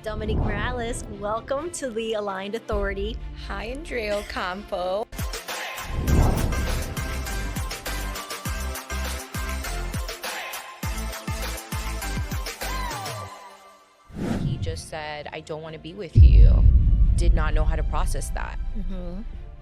Dominique Morales, welcome to the Aligned Authority. Hi, Andrea Ocampo. He just said, I don't want to be with you. Did not know how to process that.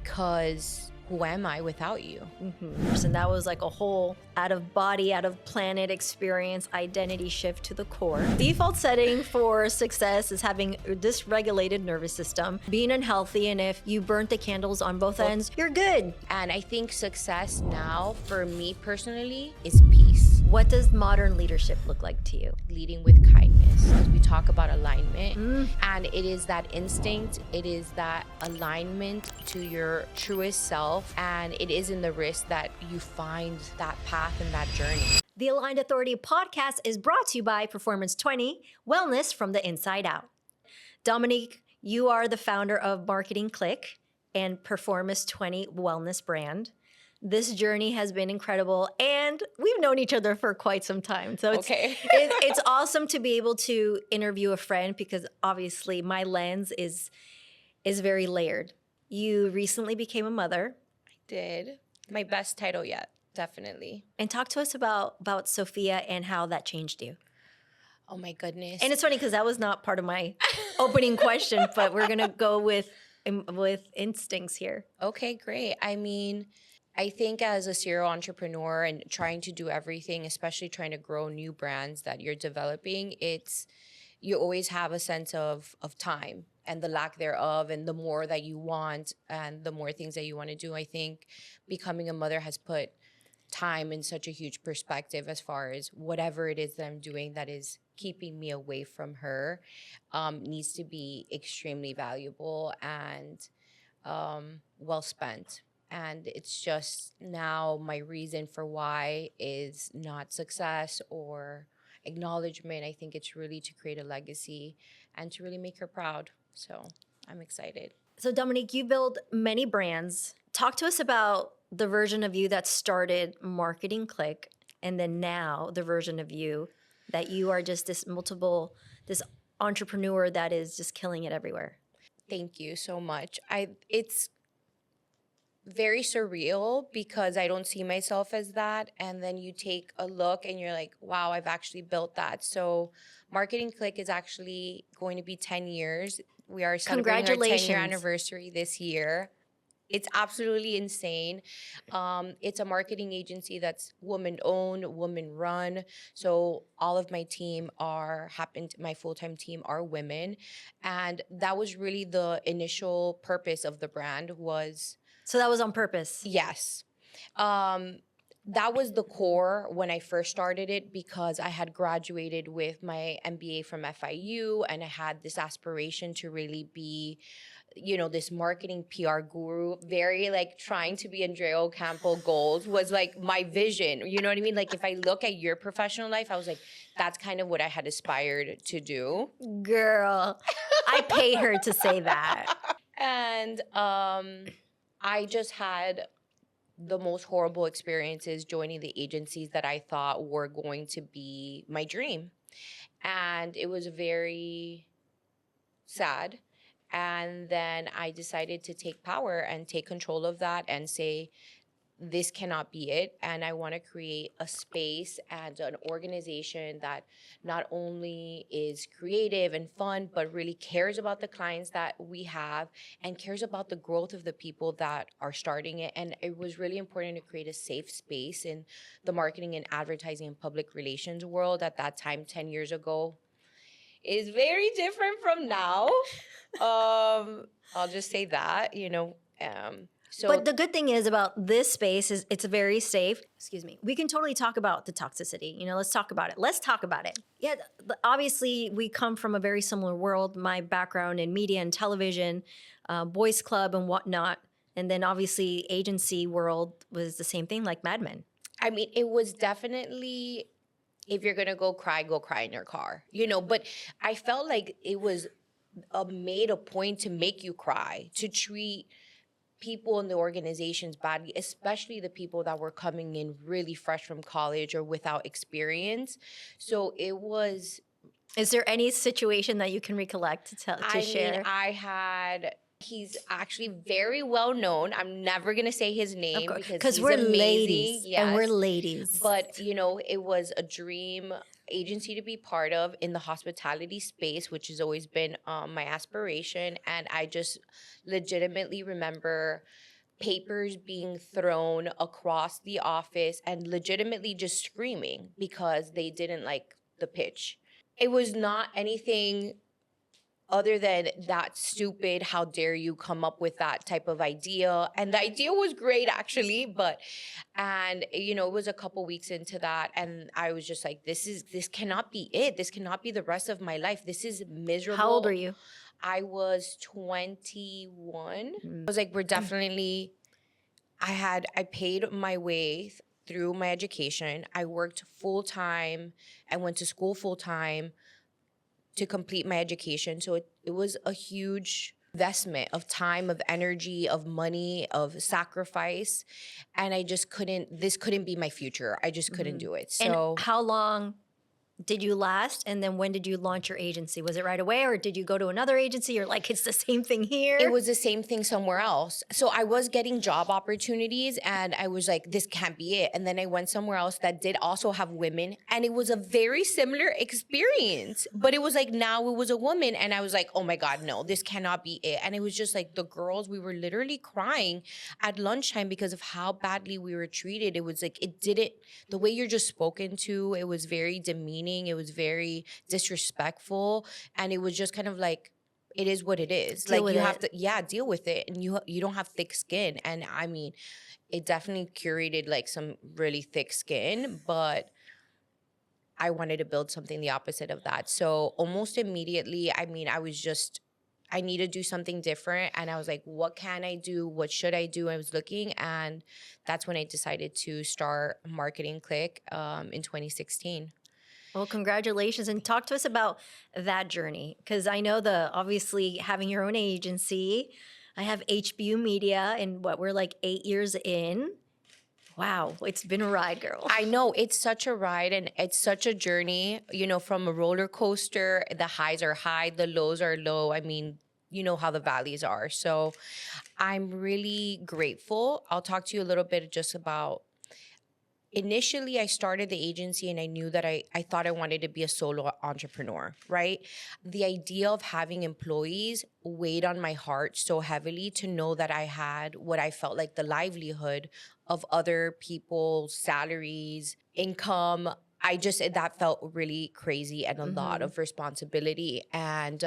Because who am I without you? And that was like a whole out of body, out of planet experience, identity shift to the core. Default setting for success is having a dysregulated nervous system, being unhealthy, and if you burnt the candles on both ends, you're good. And I think success now, for me personally, is peace. What does modern leadership look like to you? Leading with kindness. We talk about alignment, and it is that instinct, it is that alignment to your truest self, and it is in the risk that you find that path and that journey. The Aligned Authority podcast is brought to you by Performance 20, Wellness from the Inside Out. Dominique, you are the founder of Marketing Click and Performance 20 Wellness brand. This journey has been incredible, and we've known each other for quite some time. So it's awesome to be able to interview a friend because obviously my lens is very layered. You recently became a mother. I did. My best title yet, definitely. And talk to us about Sophia and how that changed you. Oh my goodness. And it's funny because that was not part of my opening question, but we're gonna go with instincts here. Okay, great. I mean, I think as a serial entrepreneur and trying to do everything, especially trying to grow new brands that you're developing, you always have a sense of time and the lack thereof, and the more that you want and the more things that you want to do. I think becoming a mother has put time in such a huge perspective as far as whatever it is that I'm doing that is keeping me away from her needs to be extremely valuable and well spent. And it's just now my reason for why is not success or acknowledgement. I think it's really to create a legacy and to really make her proud. So I'm excited. So Dominique, you build many brands. Talk to us about the version of you that started Marketing Click, and then now the version of you that you are just this entrepreneur that is just killing it everywhere. Thank you so much. It's very surreal because I don't see myself as that. And then you take a look and you're like, wow, I've actually built that. So Marketing Click is actually going to be 10 years. We are celebrating our 10-year anniversary this year. It's absolutely insane. It's a marketing agency that's woman-owned, woman-run. So all of my team my full-time team are women. And that was really the initial purpose of the brand was. So that was on purpose? Yes. That was the core when I first started it because I had graduated with my MBA from FIU and I had this aspiration to really be, this marketing PR guru, very like trying to be Andrea Ocampo goals was like my vision. You know what I mean? Like if I look at your professional life, I was like, that's kind of what I had aspired to do. Girl, I paid her to say that. And I just had the most horrible experiences joining the agencies that I thought were going to be my dream. And it was very sad. And then I decided to take power and take control of that and say, this cannot be it. And I want to create a space and an organization that not only is creative and fun, but really cares about the clients that we have and cares about the growth of the people that are starting it. And it was really important to create a safe space in the marketing and advertising and public relations world at that time, 10 years ago. Is very different from now. I'll just say that, But the good thing is about this space is it's very safe. Excuse me. We can totally talk about the toxicity. Let's talk about it. Yeah, obviously we come from a very similar world. My background in media and television, boys club and whatnot. And then obviously agency world was the same thing, like Mad Men. I mean, it was definitely, if you're going to go cry in your car, but I felt like it was made a point to make you cry, to treat people in the organizations badly, especially the people that were coming in really fresh from college or without experience. So it was Is there any situation that you can recollect to share? He's actually very well known. I'm never going to say his Of name course, because because he's we're amazing. ladies and we're Yes. ladies. But, it was a dream agency to be part of in the hospitality space, which has always been my aspiration. And I just legitimately remember papers being thrown across the office and legitimately just screaming because they didn't like the pitch. It was not anything other than that stupid, how dare you come up with that type of idea. And the idea was great actually, and it was a couple weeks into that and I was just like, this cannot be it. This cannot be the rest of my life. This is miserable. How old are you? I was 21. I was like, I paid my way through my education. I worked full time. I went to school full time to complete my education. So it was a huge investment of time, of energy, of money, of sacrifice. And this couldn't be my future. I just couldn't do it. So And how long did you last? And then when did you launch your agency? Was it right away or did you go to another agency or like it's the same thing here? it was the same thing somewhere else. So I was getting job opportunities and I was like, this can't be it. And then I went somewhere else that did also have women and it was a very similar experience. But it was like now it was a woman and I was like, oh my God, no, this cannot be it. And it was just like the girls, we were literally crying at lunchtime because of how badly we were treated. It was like, the way you're just spoken to, it was very demeaning. It was very disrespectful. And it was just kind of like, it is what it is. Deal like with you it. have to, deal with it. And you don't have thick skin. And I mean, it definitely curated like some really thick skin, but I wanted to build something the opposite of that. So almost immediately, I mean, I need to do something different. And I was like, what can I do? What should I do? I was looking, and that's when I decided to start Marketing Click in 2016. Well, congratulations. And talk to us about that journey. Because I know obviously having your own agency, I have HBU Media and we're like 8 years in. Wow, it's been a ride, girl. I know it's such a ride and it's such a journey, from a roller coaster. The highs are high, the lows are low. I mean, you know how the valleys are. So I'm really grateful. I'll talk to you a little bit just about initially I started the agency and I knew that I thought I wanted to be a solo entrepreneur, right? The idea of having employees weighed on my heart so heavily to know that I had what I felt like the livelihood of other people's salaries, income. That felt really crazy and a lot of responsibility. And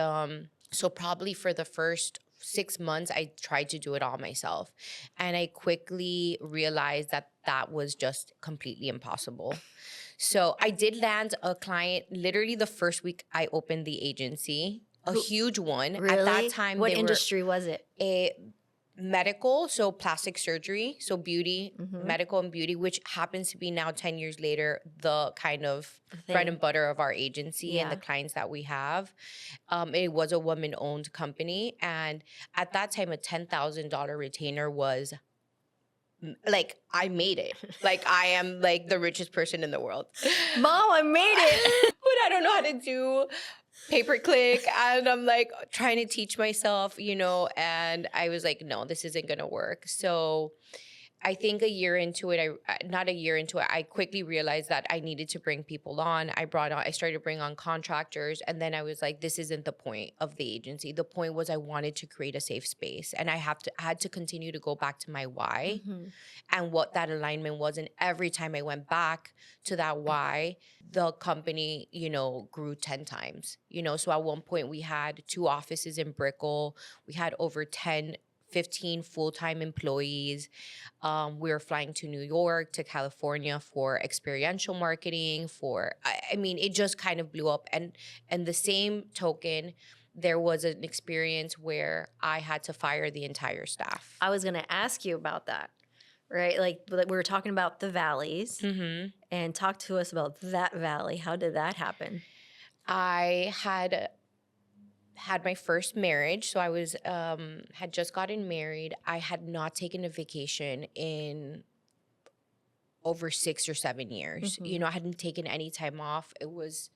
so probably for the first 6 months, I tried to do it all myself. And I quickly realized that was just completely impossible. So I did land a client literally the first week I opened the agency, a huge one. Really? At that time, what they industry was it? were medical, so plastic surgery, so beauty, medical and beauty, which happens to be now 10 years later, the kind of bread and butter of our agency and the clients that we have. It was a woman-owned company. And at that time, a $10,000 retainer was like, I made it. Like, I am like the richest person in the world. Mom, I made it. But I don't know how to do pay-per-click, and I'm like trying to teach myself, and I was like, no, this isn't gonna work. So I think not a year into it, I quickly realized that I needed to bring people on. I started to bring on contractors, and then I was like, this isn't the point of the agency. The point was I wanted to create a safe space, and I had to continue to go back to my why and what that alignment was. And every time I went back to that why, the company, grew 10 times. So at one point we had 2 offices in Brickell. We had over 15 full-time employees. We were flying to New York, to California for experiential marketing. I mean, it just kind of blew up. And the same token, there was an experience where I had to fire the entire staff. I was going to ask you about that, right? Like we were talking about the valleys, and talk to us about that valley. How did that happen? I had my first marriage. So I was had just gotten married. I had not taken a vacation in over 6 or 7 years. I hadn't taken any time off. It was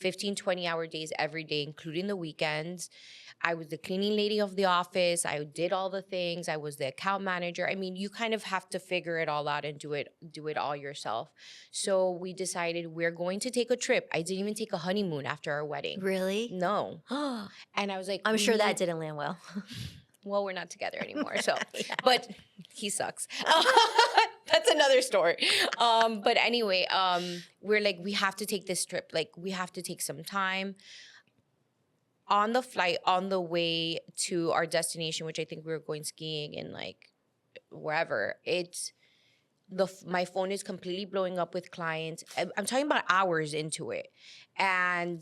15, 20-hour days every day, including the weekends. I was the cleaning lady of the office. I did all the things. I was the account manager. I mean, you kind of have to figure it all out and do it all yourself. So we decided we're going to take a trip. I didn't even take a honeymoon after our wedding. Really? No. And I was like, I'm we sure that need- didn't land well. well, we're not together anymore. So, Yeah. but he sucks. That's another story. But anyway, we're like, we have to take this trip. Like, we have to take some time. On the flight, on the way to our destination, which I think we were going skiing in like wherever, my phone is completely blowing up with clients. I'm talking about hours into it, and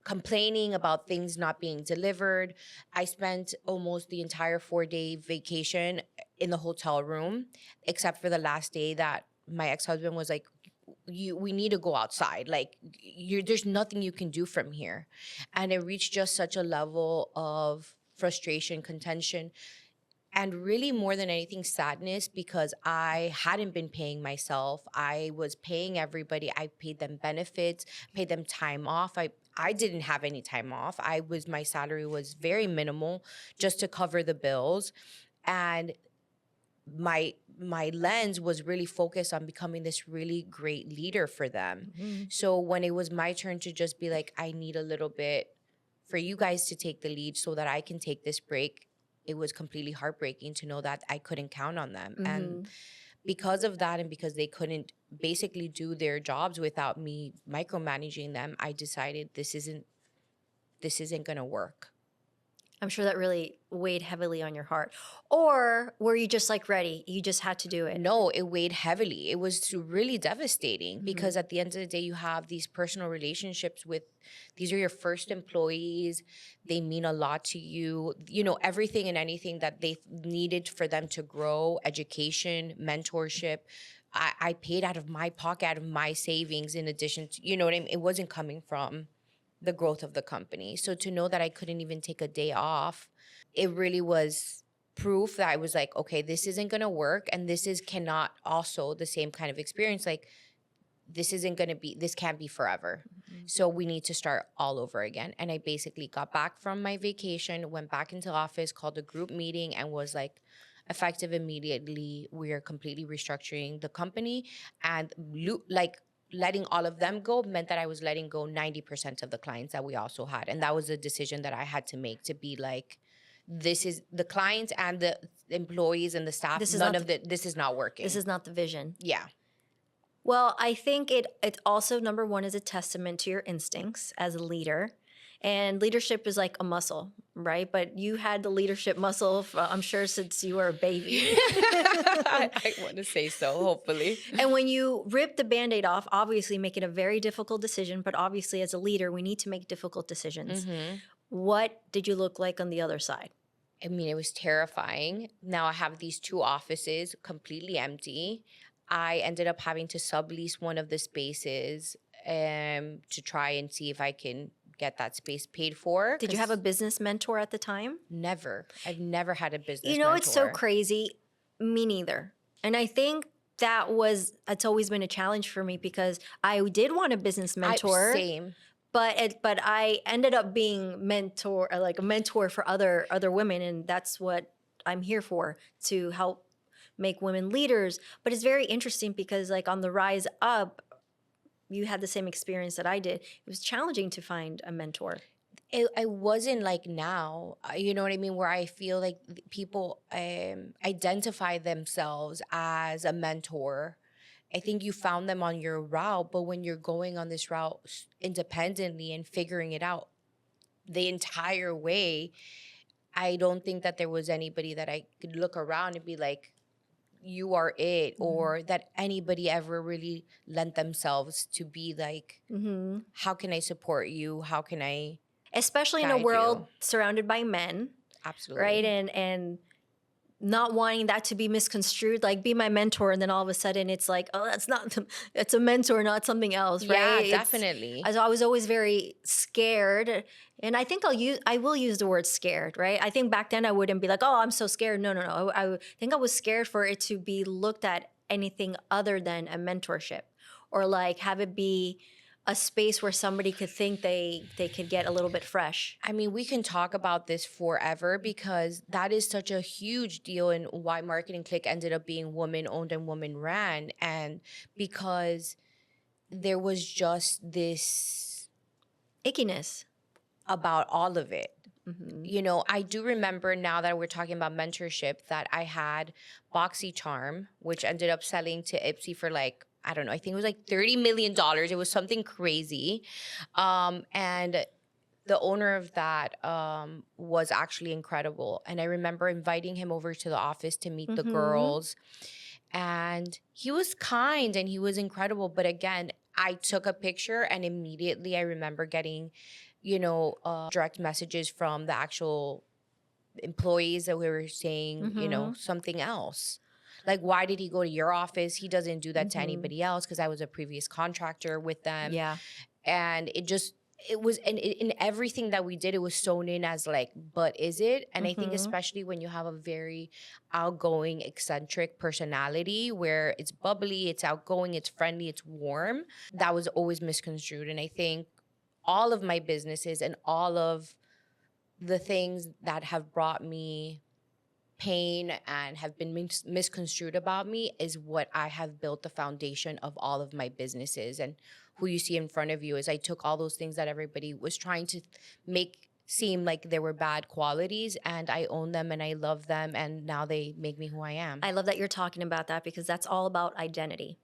complaining about things not being delivered. I spent almost the entire 4-day vacation in the hotel room, except for the last day that my ex-husband was like, we need to go outside. Like, there's nothing you can do from here. And it reached just such a level of frustration, contention, and really more than anything, sadness, because I hadn't been paying myself. I was paying everybody. I paid them benefits, paid them time off. I didn't have any time off. My salary was very minimal just to cover the bills. And my lens was really focused on becoming this really great leader for them. So when it was my turn to just be like, I need a little bit for you guys to take the lead so that I can take this break, it was completely heartbreaking to know that I couldn't count on them. And because of that, and because they couldn't basically do their jobs without me micromanaging them, I decided this isn't going to work. I'm sure that really weighed heavily on your heart. Or were you just like ready? You just had to do it? No, it weighed heavily. It was really devastating because at the end of the day, you have these personal relationships with, these are your first employees. They mean a lot to you. You know, everything and anything that they needed for them to grow, education, mentorship. I paid out of my pocket, out of my savings, in addition to, you know what I mean? It wasn't coming from the growth of the company. So to know that I couldn't even take a day off, it really was proof that I was like, okay, this isn't going to work. And cannot also the same kind of experience. Like, this can't be forever. So we need to start all over again. And I basically got back from my vacation, went back into office, called a group meeting, and was like, effective immediately, we are completely restructuring the company. And letting all of them go meant that I was letting go 90% of the clients that we also had. And that was a decision that I had to make, to be like, this is the clients and the employees and the staff. This is not working. This is not the vision. Yeah. Well, I think it also, number one, is a testament to your instincts as a leader. And leadership is like a muscle, right? But you had the leadership muscle, I'm sure, since you were a baby. I want to say so, hopefully. And when you rip the Band-Aid off, obviously making a very difficult decision, but obviously as a leader, we need to make difficult decisions. What did you look like on the other side? I mean, it was terrifying. Now I have these 2 offices completely empty. I ended up having to sublease one of the spaces to try and see if I can get that space paid for. Did you have a business mentor at the time? Never. I've never had a business mentor. mentor. It's so crazy. Me neither. And I think it's always been a challenge for me, because I did want a business mentor. Same. But I ended up being a mentor for other women, and that's what I'm here for, to help make women leaders. But it's very interesting because, like, on the rise up, you had the same experience that I did. It was challenging to find a mentor. It wasn't like now, you know what I mean, where I feel like people identify themselves as a mentor. I think you found them on your route, but when you're going on this route independently and figuring it out the entire way, I don't think that there was anybody that I could look around and be like, you are it, or that anybody ever really lent themselves to be like, how can I support you? How can I Especially in a world surrounded by men. Absolutely. Right? And not wanting that to be misconstrued, like, be my mentor, and then all of a sudden it's like, oh, it's a mentor, not something else, right? Yeah, definitely. I was always very scared, and I think I will use the word scared, right? I think back then I wouldn't be like, oh, I'm so scared. No. I think I was scared for it to be looked at anything other than a mentorship, or like have it be a space where somebody could think they could get a little bit fresh. I mean, we can talk about this forever because that is such a huge deal in why Marketing Click ended up being woman owned and woman ran. And because there was just this Ickiness. about all of it. Mm-hmm. You know, I do remember, now that we're talking about mentorship, that I had BoxyCharm, which ended up selling to Ipsy for like, I don't know, I think it was like $30 million. It was something crazy. And the owner of that was actually incredible. And I remember inviting him over to the office to meet the girls. And he was kind and he was incredible. But again, I took a picture and immediately I remember getting, you know, direct messages from the actual employees that we were saying, you know, something else. Like, why did he go to your office? He doesn't do that to anybody else, because I was a previous contractor with them. Yeah. And it was, and in everything that we did, it was sewn in as like, but is it? And I think especially when you have a very outgoing, eccentric personality where it's bubbly, it's outgoing, it's friendly, it's warm, that was always misconstrued. And I think all of my businesses and all of the things that have brought me pain and have been misconstrued about me is what I have built the foundation of all of my businesses. And who you see in front of you is I took all those things that everybody was trying to make seem like they were bad qualities, and I own them and I love them, and now they make me who I am. I love that you're talking about that, because that's all about identity,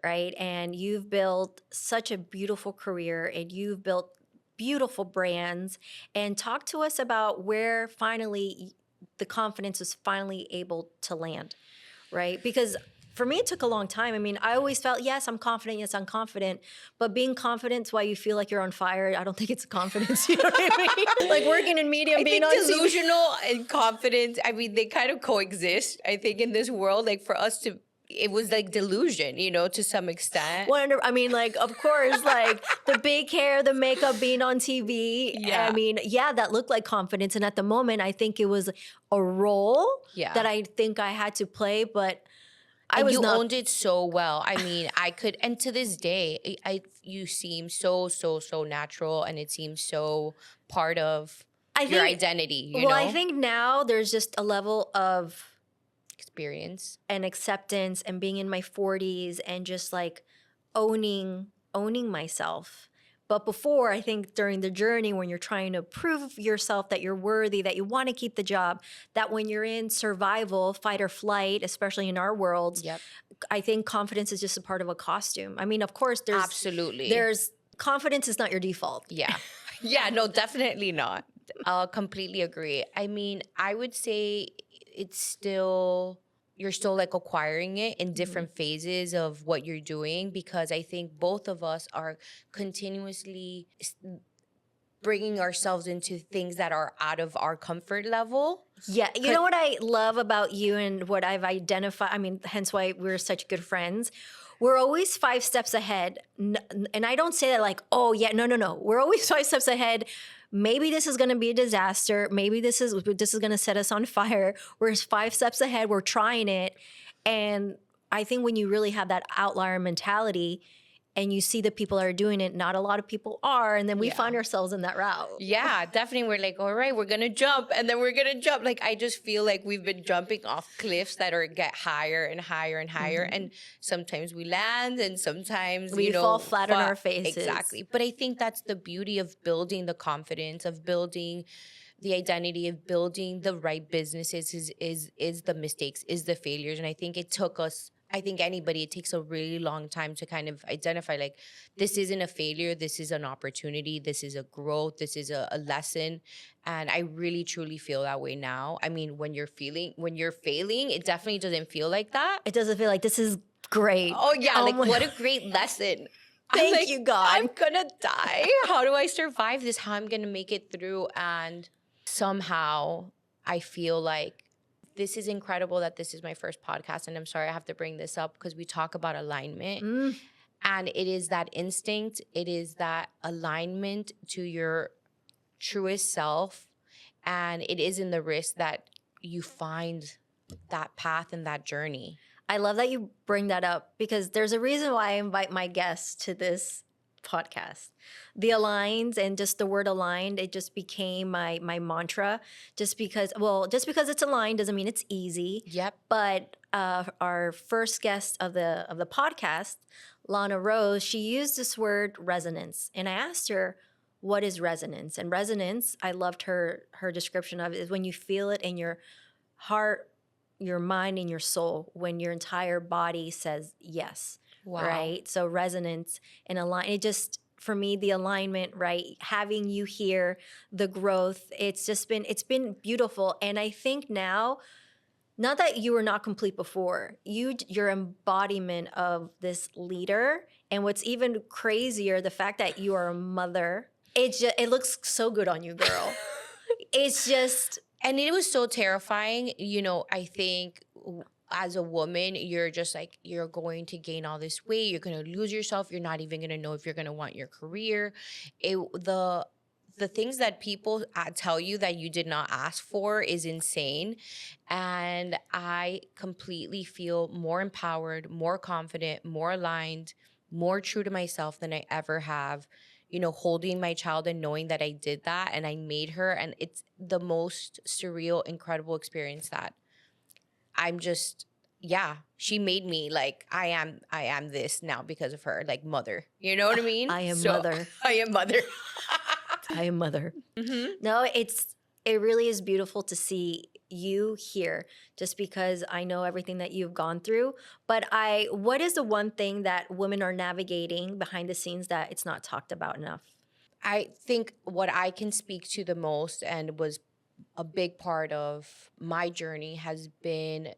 right? And you've built such a beautiful career and you've built beautiful brands. And talk to us about where finally the confidence was finally able to land, right? Because for me, it took a long time. I mean, I always felt, yes, I'm confident. Yes, I'm confident. But being confident is why you feel like you're on fire. I don't think it's confidence. You know what I mean? Like working in media and being on TV. Delusional and confidence, I mean, they kind of coexist, I think, in this world. Like, for us to, it was like delusion, you know, to some extent. I mean, like, of course, like the big hair, the makeup, being on TV. Yeah. I mean, yeah, that looked like confidence. And at the moment, I think it was a role that I think I had to play, but you owned it so well. I mean, I could, and to this day, you seem so natural, and it seems so part of your identity, you know? I think now there's just a level of experience and acceptance and being in my 40s and just like owning myself. But before, I think during the journey, when you're trying to prove yourself that you're worthy, that you want to keep the job, that when you're in survival, fight or flight, especially in our world, I think confidence is just a part of a costume. I mean, of course, there's confidence is not your default. Yeah. Yeah, no, definitely not. I'll completely agree. I mean, I would say you're still like acquiring it in different phases of what you're doing, because I think both of us are continuously bringing ourselves into things that are out of our comfort level. Yeah. You know what I love about you and what I've identified? I mean, hence why we're such good friends. We're always 5 steps ahead. And I don't say that like, oh, yeah, no. We're always 5 steps ahead. Maybe this is going to be a disaster. Maybe this is going to set us on fire. We're 5 steps ahead. We're trying it. And I think when you really have that outlier mentality and you see the people that are doing it, not a lot of people are. And then we find ourselves in that route. Yeah, definitely. We're like, all right, we're going to jump. And then we're going to jump. Like, I just feel like we've been jumping off cliffs that get higher and higher and higher. And sometimes we land, and sometimes we fall flat on our faces. Exactly. But I think that's the beauty of building the confidence, of building the identity, of building the right businesses is the mistakes, is the failures. And I think it took us, I think it takes a really long time to kind of identify, like, this isn't a failure, this is an opportunity, this is a growth, this is a lesson. And I really truly feel that way now. I mean, when you're failing, it definitely doesn't feel like that. It doesn't feel like this is great. Oh yeah, like what a great lesson. Thank you, God. I'm gonna die. How do I survive this? How I'm gonna make it through? And somehow I feel like this is incredible that this is my first podcast. And I'm sorry I have to bring this up, because we talk about alignment. And it is that instinct. It is that alignment to your truest self. And it is in the risk that you find that path and that journey. I love that you bring that up, because there's a reason why I invite my guests to this podcast. The aligns and just the word aligned, it just became my mantra. Just because it's aligned doesn't mean it's easy. Yep. But our first guest of the podcast, Lana Rose, she used this word resonance, and I asked her, "What is resonance?" And resonance, I loved her description of it, is when you feel it in your heart, your mind, and your soul, when your entire body says yes. Wow. Right? So resonance and align. It just, for me, the alignment, right? Having you here, the growth, it's been beautiful. And I think now, not that you were not complete before, your embodiment of this leader. And what's even crazier, the fact that you are a mother. It looks so good on you, girl. It's just, And it was so terrifying. I think as a woman, you're just like, you're going to gain all this weight. You're going to lose yourself. You're not even going to know if you're going to want your career. The things that people tell you that you did not ask for is insane. And I completely feel more empowered, more confident, more aligned, more true to myself than I ever have. Holding my child and knowing that I did that and I made her. And it's the most surreal, incredible experience that I'm just, yeah, she made me like, I am this now because of her, like mother. You know what I mean? I am mother. I am mother. I am mother. Mm-hmm. No, it really is beautiful to see you here, just because I know everything that you've gone through. But what is the one thing that women are navigating behind the scenes that it's not talked about enough? I think what I can speak to the most and was a big part of my journey has been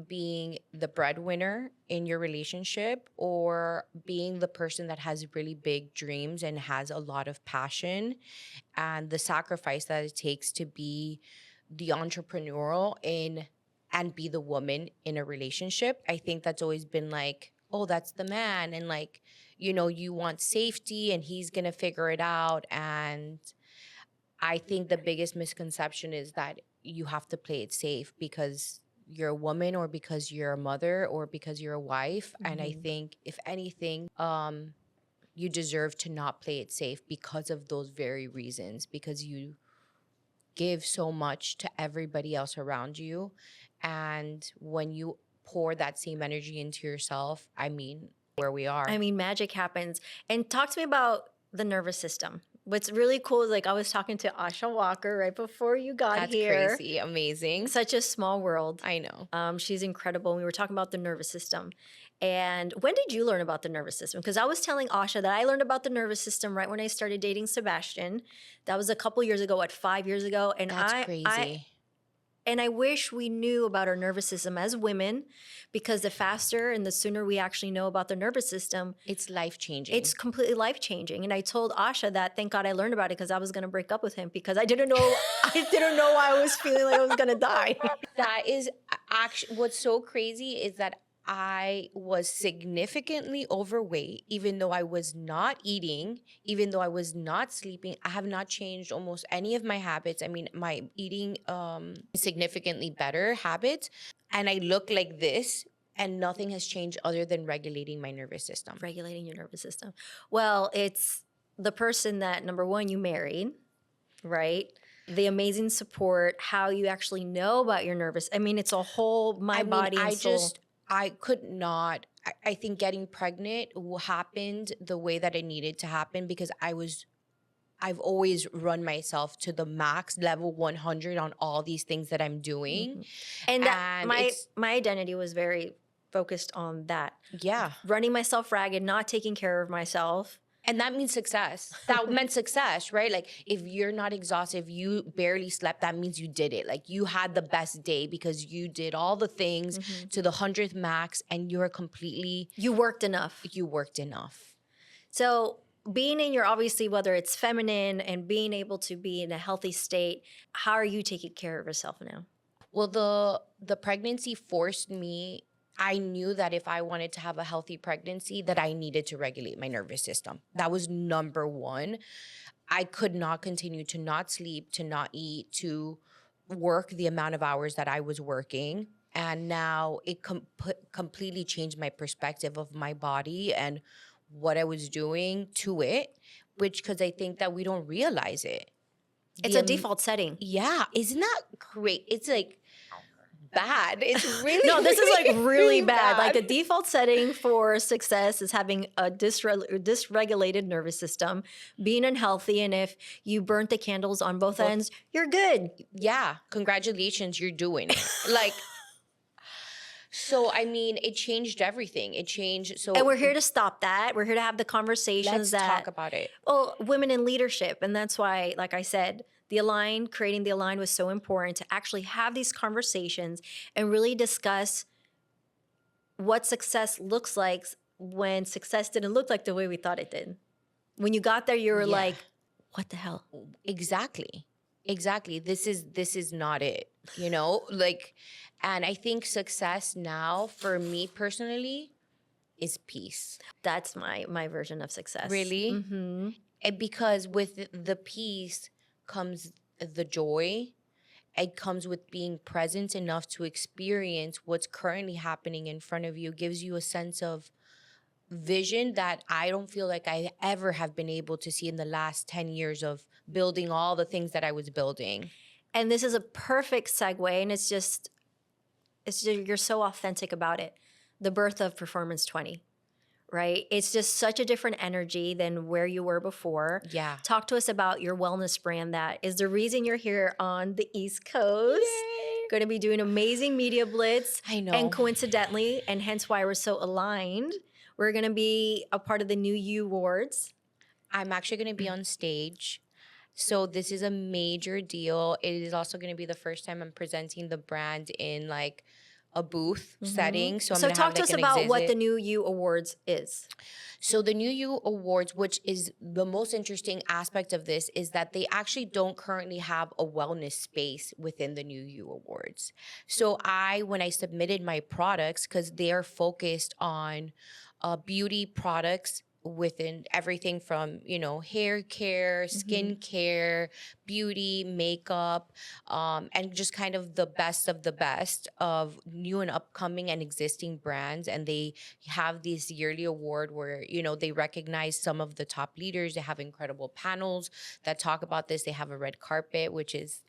being the breadwinner in your relationship, or being the person that has really big dreams and has a lot of passion, and the sacrifice that it takes to be the entrepreneurial and be the woman in a relationship. I think that's always been like, oh, that's the man, and like, you want safety and he's gonna figure it out. And I think the biggest misconception is that you have to play it safe because you're a woman, or because you're a mother, or because you're a wife. And I think, if anything, you deserve to not play it safe because of those very reasons, because you give so much to everybody else around you. And when you pour that same energy into yourself, I mean, where we are. I mean, magic happens. And talk to me about the nervous system. What's really cool is, like, I was talking to Asha Walker right before you got That's here. crazy. Amazing. Such a small world. I know. She's incredible. We were talking about the nervous system. And when did you learn about the nervous system? Because I was telling Asha that I learned about the nervous system right when I started dating Sebastian. That was a couple years ago, 5 years ago? And That's crazy. And I wish we knew about our nervous system as women, because the faster and the sooner we actually know about the nervous system, it's life-changing. It's completely life-changing. And I told Asha that thank God I learned about it, because I was going to break up with him, because I didn't know why I was feeling like I was going to die. That is actually what's so crazy, is that I was significantly overweight, even though I was not eating, even though I was not sleeping. I have not changed almost any of my habits. I mean, my eating significantly better habits, and I look like this, and nothing has changed other than regulating my nervous system. Regulating your nervous system. Well, it's the person that, number one, you married, right? The amazing support, how you actually know about your nervous. I mean, it's a whole body and soul. I could not. I think getting pregnant happened the way that it needed to happen, because I've always run myself to the max, level 100 on all these things that I'm doing. Mm-hmm. And my identity was very focused on that. Yeah. Running myself ragged, not taking care of myself. And that means success. That meant success, right? Like, if you're not exhausted, if you barely slept, that means you did it. Like, you had the best day because you did all the things to the 100th max, and you're completely... You worked enough. You worked enough. So being in your, obviously, whether it's feminine and being able to be in a healthy state, how are you taking care of yourself now? Well, the pregnancy forced me... I knew that if I wanted to have a healthy pregnancy, that I needed to regulate my nervous system. That was number one. I could not continue to not sleep, to not eat, to work the amount of hours that I was working. And now it completely changed my perspective of my body and what I was doing to it, which because I think that we don't realize it. It's a default setting. Yeah, isn't that great? It's like bad. It's really No, this is like really bad. bad. Like a default setting for success is having a dysregulated nervous system, being unhealthy, and if you burnt the candles on both ends, you're good. Yeah, congratulations, you're doing it. Like, so I mean, it changed everything. It changed. So, And we're here to stop that. We're here to have the conversations let's talk about it. well, women in leadership. And that's why, like I said, creating the Align was so important to actually have these conversations and really discuss what success looks like when success didn't look like the way we thought it did. When you got there, you were like, what the hell? Exactly. This is not it, you know? Like, and I think success now for me personally is peace. That's my version of success. Really? Mm-hmm. And because with the peace comes the joy. It comes with being present enough to experience what's currently happening in front of you, gives you a sense of vision that I don't feel like I ever have been able to see in the last 10 years of building all the things that I was building. And this is a perfect segue, and it's just you're so authentic about it. The birth of Performance 20, right? It's just such a different energy than where you were before. Yeah. Talk to us about your wellness brand that is the reason you're here on the East Coast. Yay. Going to be doing amazing media blitz. I know. And coincidentally, and hence why we're so aligned, we're going to be a part of the New You Awards. I'm actually going to be on stage. So this is a major deal. It is also going to be the first time I'm presenting the brand in like a booth setting. So I'm gonna talk have, to like, us an about what exhibit. the New You Awards is. So the New You Awards, which is the most interesting aspect of this, is that they actually don't currently have a wellness space within the New You Awards. So when I submitted my products, because they are focused on beauty products within everything from, hair care, skin care, beauty, makeup, and just kind of the best of new and upcoming and existing brands. And they have this yearly award where, they recognize some of the top leaders. They have incredible panels that talk about this. They have a red carpet, which is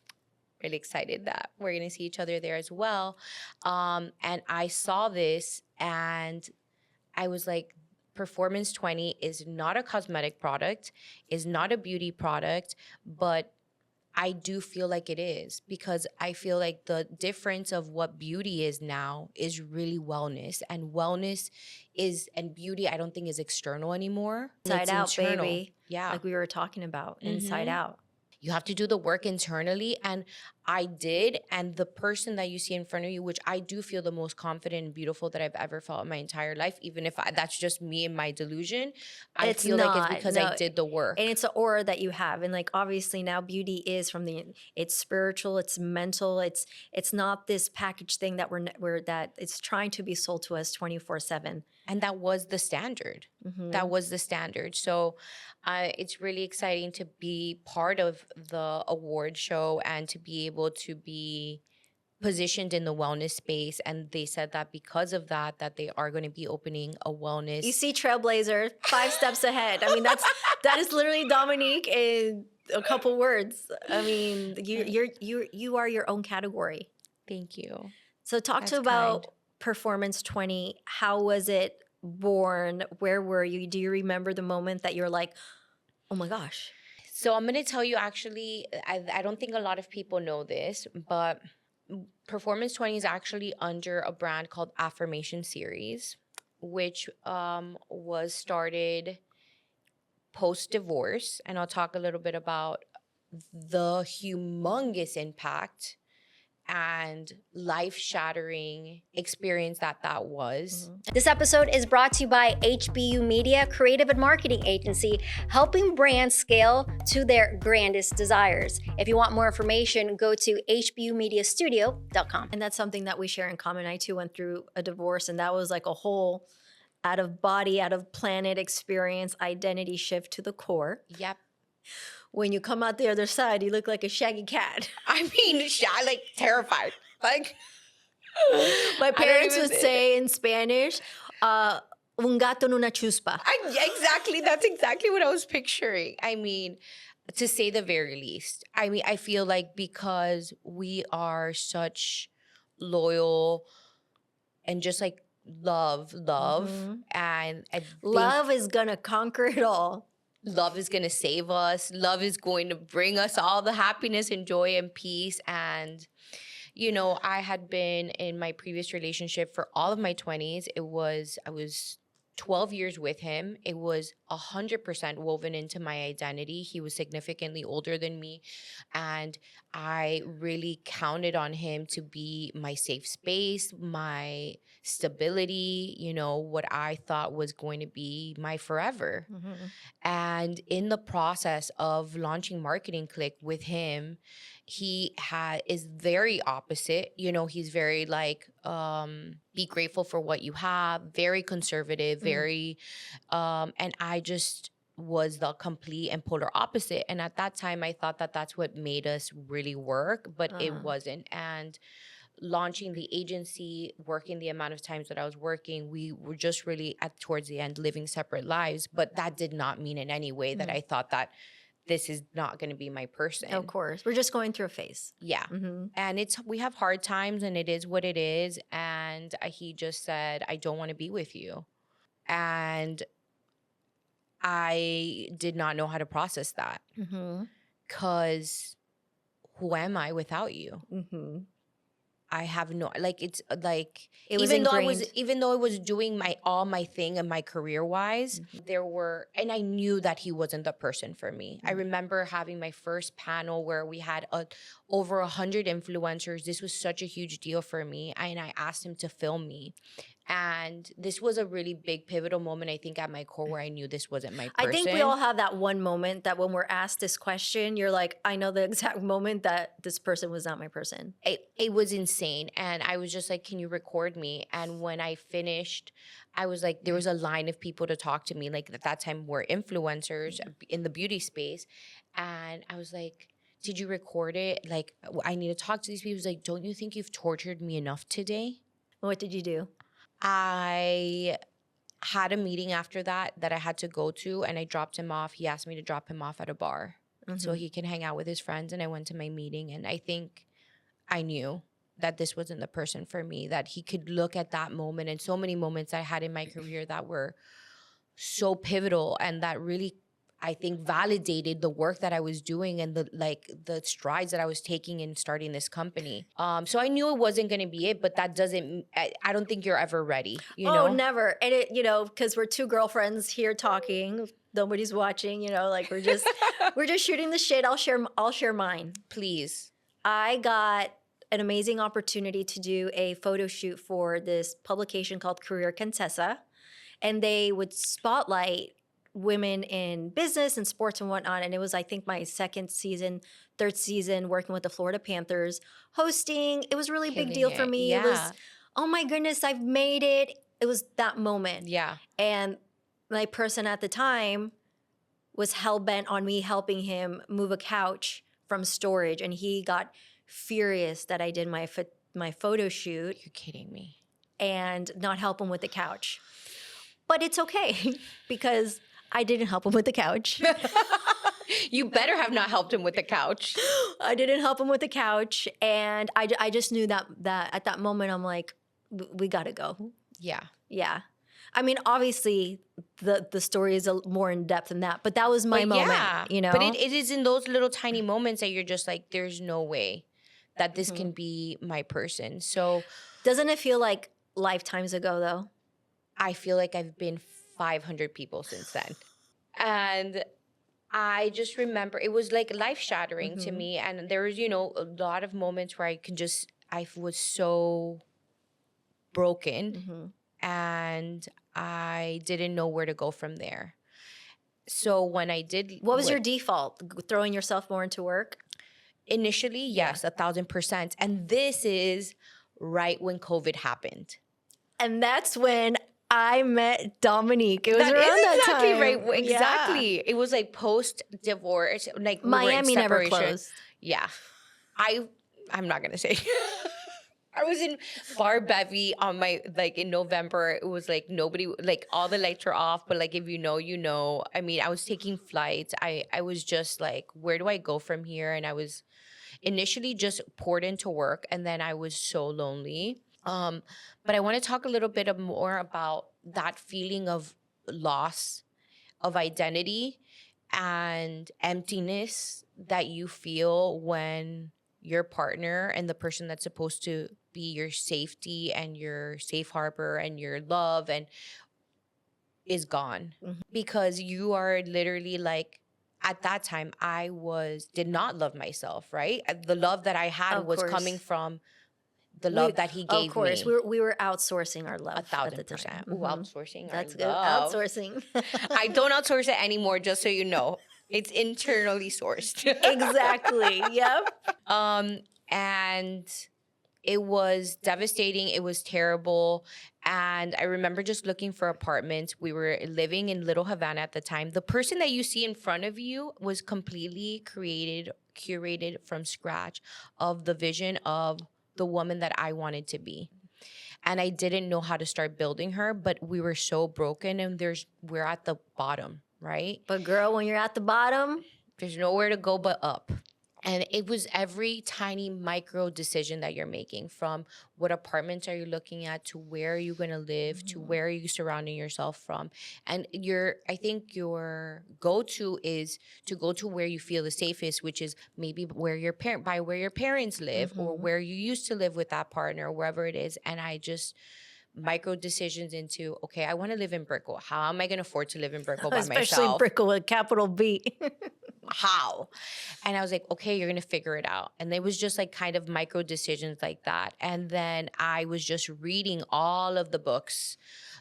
really excited that we're going to see each other there as well. And I saw this and I was like, Performance 20 is not a cosmetic product, is not a beauty product, but I do feel like it is, because I feel like the difference of what beauty is now is really wellness. And wellness and beauty, I don't think is external anymore. Inside It's out, internal. baby. Yeah. Like we were talking about, inside out. You have to do the work internally. And I did. And the person that you see in front of you, which I do feel the most confident and beautiful that I've ever felt in my entire life, even if that's just me and my delusion, I feel like it's because I did the work. And it's an aura that you have. And like, obviously now beauty is it's spiritual, it's mental. It's not this packaged thing that that it's trying to be sold to us 24/7. And that was the standard. That was the standard. So it's really exciting to be part of the award show and to be able to be positioned in the wellness space. And they said that because of that they are going to be opening a wellness. You see Trailblazer 5 steps ahead. I mean, that is literally Dominique in a couple words. I mean, you are your own category. Thank you. So talk to about Performance 20. How was it born? Where were you? Do you remember the moment that you're like, oh my gosh? So I'm going to tell you, actually, I don't think a lot of people know this, but Performance 20 is actually under a brand called Affirmation Series, which was started post-divorce. And I'll talk a little bit about the humongous impact and life-shattering experience that was. This episode is brought to you by HBU Media, creative and marketing agency, helping brands scale to their grandest desires. If you want more information, go to hbumediastudio.com. And that's something that we share in common. I too went through a divorce, and that was like a whole out of body, out of planet experience, identity shift to the core. Yep. When you come out the other side, you look like a shaggy cat. I mean, like terrified. Like my parents would say in Spanish, un gato en una chuspa. Exactly. That's exactly what I was picturing. I mean, to say the very least. I mean, I feel like because we are such loyal and just like love, and I think Love is going to conquer it all. love is going to save us. Love is going to bring us all the happiness and joy and peace. And, you know, I had been in my previous relationship for all of my 20s. I was 12 years with him. It was 100% woven into my identity. He was significantly older than me. And I really counted on him to be my safe space, my stability, you know, what I thought was going to be my forever. Mm-hmm. And in the process of launching Marketing Click with him, he is very opposite. You know, he's very like, be grateful for what you have, very conservative, very, and I just was the complete and polar opposite. And at that time, I thought that that's what made us really work, but it wasn't. And launching the agency, working the amount of times that I was working, we were just really towards the end living separate lives. But that did not mean in any way that I thought that this is not going to be my person. Of course. We're just going through a phase. Yeah. Mm-hmm. And we have hard times and it is what it is. And he just said, I don't want to be with you. And I did not know how to process that because who am I without you? Mm-hmm. I have no, like, it's like, It was even though I was doing all my thing and my career wise, and I knew that he wasn't the person for me. I remember having my first panel where we had over 100 influencers. This was such a huge deal for me. And I asked him to film me. And this was a really big pivotal moment, I think, at my core where I knew this wasn't my person. I think we all have that one moment that when we're asked this question, you're like, I know the exact moment that this person was not my person. It was insane. And I was just like, can you record me? And when I finished, I was like, there was a line of people to talk to me. Like at that time, we're influencers in the beauty space. And I was like, did you record it? Like, I need to talk to these people. He was like, don't you think you've tortured me enough today? What did you do? I had a meeting after that I had to go to, and I dropped him off. He asked me to drop him off at a bar so he can hang out with his friends. And I went to my meeting, and I think I knew that this wasn't the person for me, that he could look at that moment and so many moments I had in my career that were so pivotal and that really, I think, validated the work that I was doing and the strides that I was taking in starting this company. So I knew it wasn't going to be it, but that doesn't, I don't think you're ever ready, you know? Oh, never. And it, you know, because we're two girlfriends here talking, nobody's watching, you know, like we're just shooting the shit. I'll share mine. Please. I got an amazing opportunity to do a photo shoot for this publication called Career Contessa, and they would spotlight women in business and sports and whatnot. And it was, I think, my third season working with the Florida Panthers, hosting. It was a really big deal for me. Yeah. It was, oh my goodness, I've made it. It was that moment. Yeah. And my person at the time was hell-bent on me helping him move a couch from storage. And he got furious that I did my photo shoot. You're kidding me. And not help him with the couch. But it's okay because I didn't help him with the couch. You better have not helped him with the couch. I didn't help him with the couch. And I just knew that at that moment, I'm like, we got to go. Yeah. Yeah. I mean, obviously, the story is more in depth than that. But that was my moment, you know? But it is in those little tiny moments that you're just like, there's no way that this can be my person. So doesn't it feel like lifetimes ago, though? I feel like I've been 500 people since then. And I just remember it was like life shattering to me. And there was, you know, a lot of moments where I was so broken and I didn't know where to go from there. So when I did... What was your default? Throwing yourself more into work? Initially, yes, 1,000%. And this is right when COVID happened. And that's when I met Dominique. It was around that time. Right. Exactly. Yeah. It was like post-divorce. Like Miami never closed. Yeah. I'm not going to say. I was in Bar Bevy on my, like in November. It was like nobody, like all the lights were off, but like if you know, you know. I mean, I was taking flights. I was just like, where do I go from here? And I was initially just poured into work, and then I was so lonely. But I want to talk a little bit more about that feeling of loss of identity and emptiness that you feel when your partner and the person that's supposed to be your safety and your safe harbor and your love and is gone. Because you are literally like, at that time I did not love myself, right? The love that I had Of was course. coming from the love that he gave Of course, me. we were outsourcing our love at the 1,000%. time. Ooh, outsourcing That's our good. love. Outsourcing. I don't outsource it anymore, just so you know. It's internally sourced. Exactly. Yep. And it was devastating. It was terrible. And I remember just looking for apartments. We were living in Little Havana at the time. The person that you see in front of you was completely curated from scratch of the vision of the woman that I wanted to be. And I didn't know how to start building her, but we were so broken, and we're at the bottom, right? But girl, when you're at the bottom, There's nowhere to go but up. And it was every tiny micro decision that you're making, from what apartments are you looking at, to where are you going to live, to where are you surrounding yourself from. And I think your go-to is to go to where you feel the safest, which is maybe where your parents live, or where you used to live with that partner, or wherever it is. And I just micro decisions into, okay, I want to live in Brickell. How am I going to afford to live in Brickell by especially myself? Brickell with capital B. How? And I was like, okay, you're going to figure it out. And it was just like kind of micro decisions like that. And then I was just reading all of the books,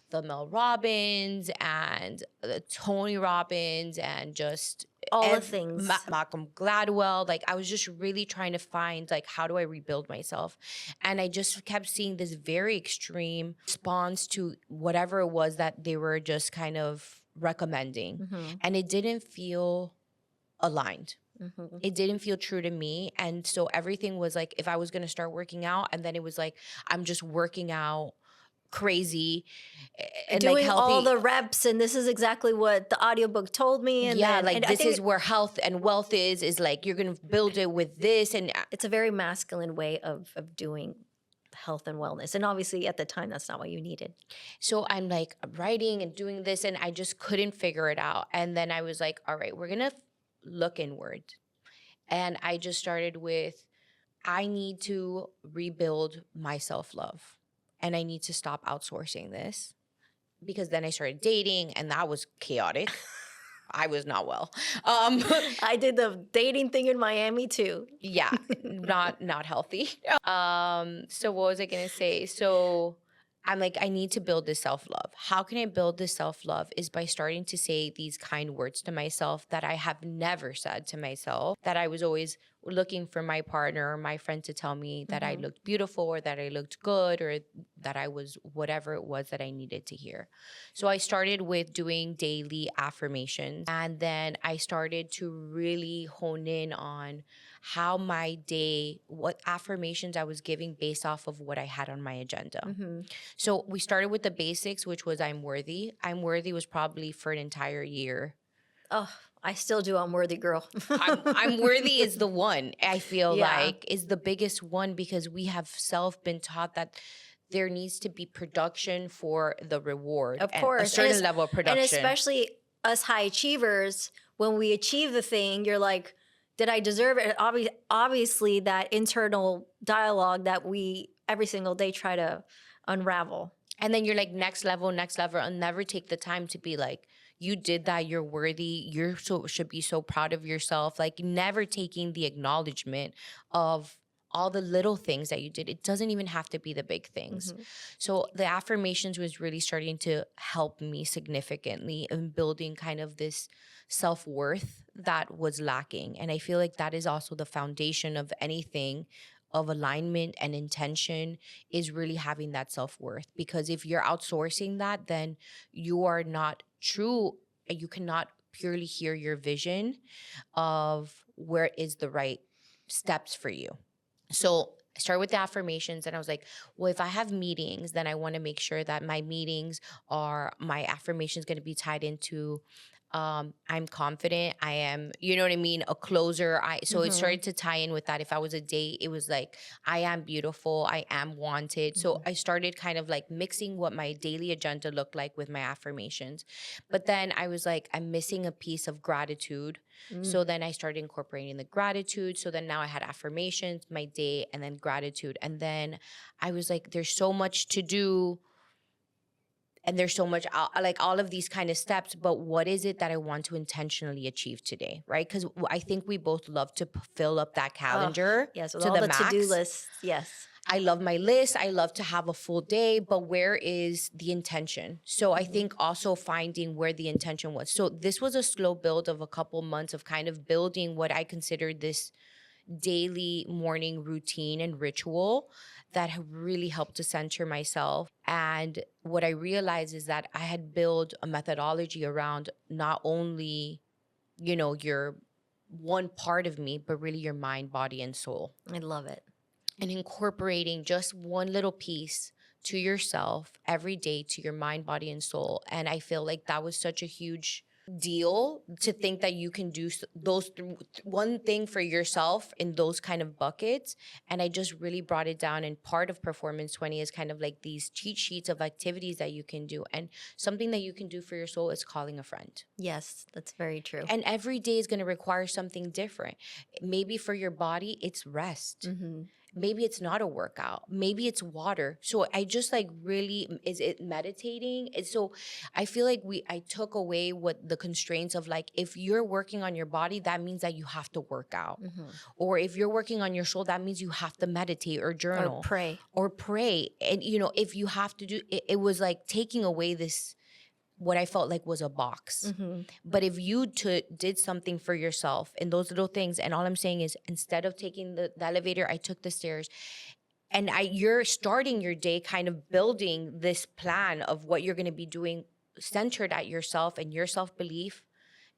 the Mel Robbins and the Tony Robbins, and just All the things. Malcolm Gladwell. Like, I was just really trying to find, like, how do I rebuild myself? And I just kept seeing this very extreme response to whatever it was that they were just kind of recommending. And it didn't feel aligned. It didn't feel true to me. And so everything was like, if I was going to start working out, and then it was like, I'm just working out crazy and doing like healthy. all the reps, and this is exactly what the audiobook told me. And yeah, then, like and this is where health and wealth is like, you're going to build it with this. And it's a very masculine way of doing health and wellness. And obviously at the time, that's not what you needed. so I'm like writing and doing this, and I just couldn't figure it out. And then I was like, all right, we're going to look inward. And I just started with, I need to rebuild my self-love, and I need to stop outsourcing this. Because then I started dating, and that was chaotic. I was not well. I did the dating thing in Miami too. Yeah, not healthy. So what was I gonna say? So I'm like, I need to build this self-love. How can I build this self-love? Is by starting to say these kind words to myself that I have never said to myself, that I was always looking for my partner or my friend to tell me that I looked beautiful, or that I looked good, or that I was whatever it was that I needed to hear. So I started with doing daily affirmations, and then I started to really hone in on how my day, what affirmations I was giving based off of what I had on my agenda. So we started with the basics, which was I'm worthy. I'm worthy was probably for an entire year. Oh, I still do. I'm worthy, girl. I'm worthy is the one, I feel Yeah. like, is the biggest one, because we have been taught that there needs to be production for the reward. Of and course. a certain level of production. And especially us high achievers, when we achieve the thing, you're like, did I deserve it? Obviously, that internal dialogue that we every single day try to unravel. And then you're like, next level, and never take the time to be like, you did that, you're worthy, should be so proud of yourself. Like, never taking the acknowledgement of all the little things that you did. It doesn't even have to be the big things. So the affirmations was really starting to help me significantly in building kind of this self-worth that was lacking. And I feel like that is also the foundation of anything, of alignment and intention, is really having that self-worth. Because if you're outsourcing that, then you are not true. You cannot purely hear your vision of where is the right steps for you. So I started with the affirmations, and I was like, well, if I have meetings, then I want to make sure that my meetings are, my affirmations going to be tied into I'm confident, I am, you know what I mean, a closer. So it Mm-hmm. started to tie in with that. If I was a date, it was like, I am beautiful, I am wanted. So I started kind of like mixing what my daily agenda looked like with my affirmations. But then I was like, I'm missing a piece of gratitude. Mm. So then I started incorporating the gratitude. So then now I had affirmations, my day, and then gratitude. And then I was like, there's so much to do, and there's so much, like all of these kind of steps, but what is it that I want to intentionally achieve today, right? Because I think we both love to fill up that Oh, calendar yes, with to all the the to-do max. lists. Yes. I love my list. I love to have a full day, but where is the intention? So I think also finding where the intention was. So this was a slow build of a couple months of kind of building what I considered this daily morning routine and ritual that have really helped to center myself. And what I realized is that I had built a methodology around not only, your one part of me, but really your mind, body, and soul. I love it. And incorporating just one little piece to yourself every day, to your mind, body, and soul. And I feel like that was such a huge deal to think that you can do those one thing for yourself in those kind of buckets. And I just really brought it down. And part of Performance 20 is kind of like these cheat sheets of activities that you can do. And something that you can do for your soul is calling a friend. Yes, that's very true. And every day is going to require something different. Maybe for your body, it's rest. Mm-hmm. Maybe it's not a workout. Maybe it's water. So I just like really, is it meditating? And so I feel like I took away what the constraints of like, if you're working on your body, that means that you have to work out. Mm-hmm. Or if you're working on your soul, that means you have to meditate or Or journal pray. or pray. And, if you have to do it, it was like taking away this, what I felt like was a box. Mm-hmm. But if you did something for yourself in those little things, and all I'm saying is, instead of taking the elevator, I took the stairs. And you're starting your day kind of building this plan of what you're going to be doing centered at yourself and your self-belief.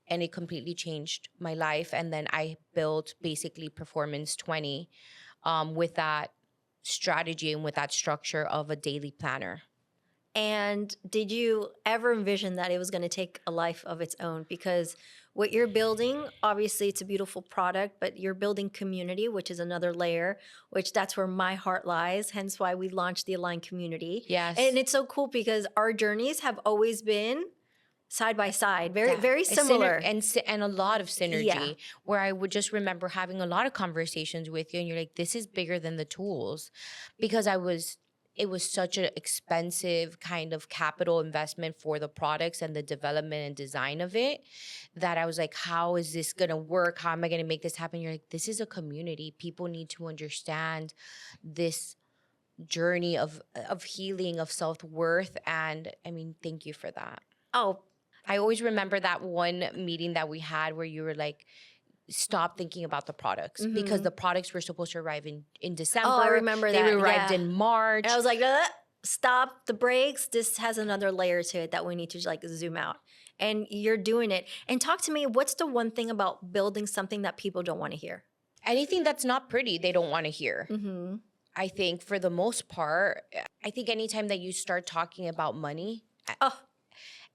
And it completely changed my life. And then I built basically Performance 20 with that strategy and with that structure of a daily planner. And did you ever envision that it was going to take a life of its own? Because what you're building, obviously it's a beautiful product, but you're building community, which is another layer, which that's where my heart lies. Hence why we launched the Align community. Yes. And it's so cool because our journeys have always been side by side, very similar. And a lot of synergy, Yeah. where I would just remember having a lot of conversations with you, and you're like, this is bigger than the tools, because it was such an expensive kind of capital investment for the products and the development and design of it, that I was like, how is this going to work? How am I going to make this happen? You're like, this is a community. People need to understand this journey of healing, of self-worth. And I mean, thank you for that. Oh, I always remember that one meeting that we had where you were like, stop thinking about the products, because the products were supposed to arrive in December. Oh, I remember they that. arrived Yeah. in March. And I was like, stop the brakes. This has another layer to it that we need to like zoom out. And you're doing it. And talk to me, what's the one thing about building something that people don't want to hear? Anything that's not pretty, they don't want to hear. Mm-hmm. I think for the most part, I think anytime that you start talking about money,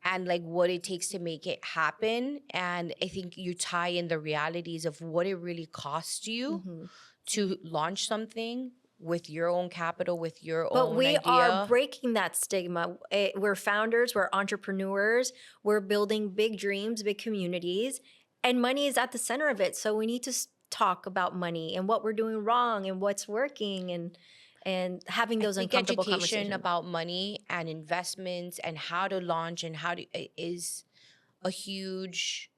and like what it takes to make it happen, and I think you tie in the realities of what it really costs you to launch something with your own capital, with your own But we idea. are breaking that stigma. We're founders, we're entrepreneurs, we're building big dreams, big communities, and money is at the center of it. So we need to talk about money and what we're doing wrong and what's working, and having those uncomfortable education conversations about money and investments and how to launch and is a huge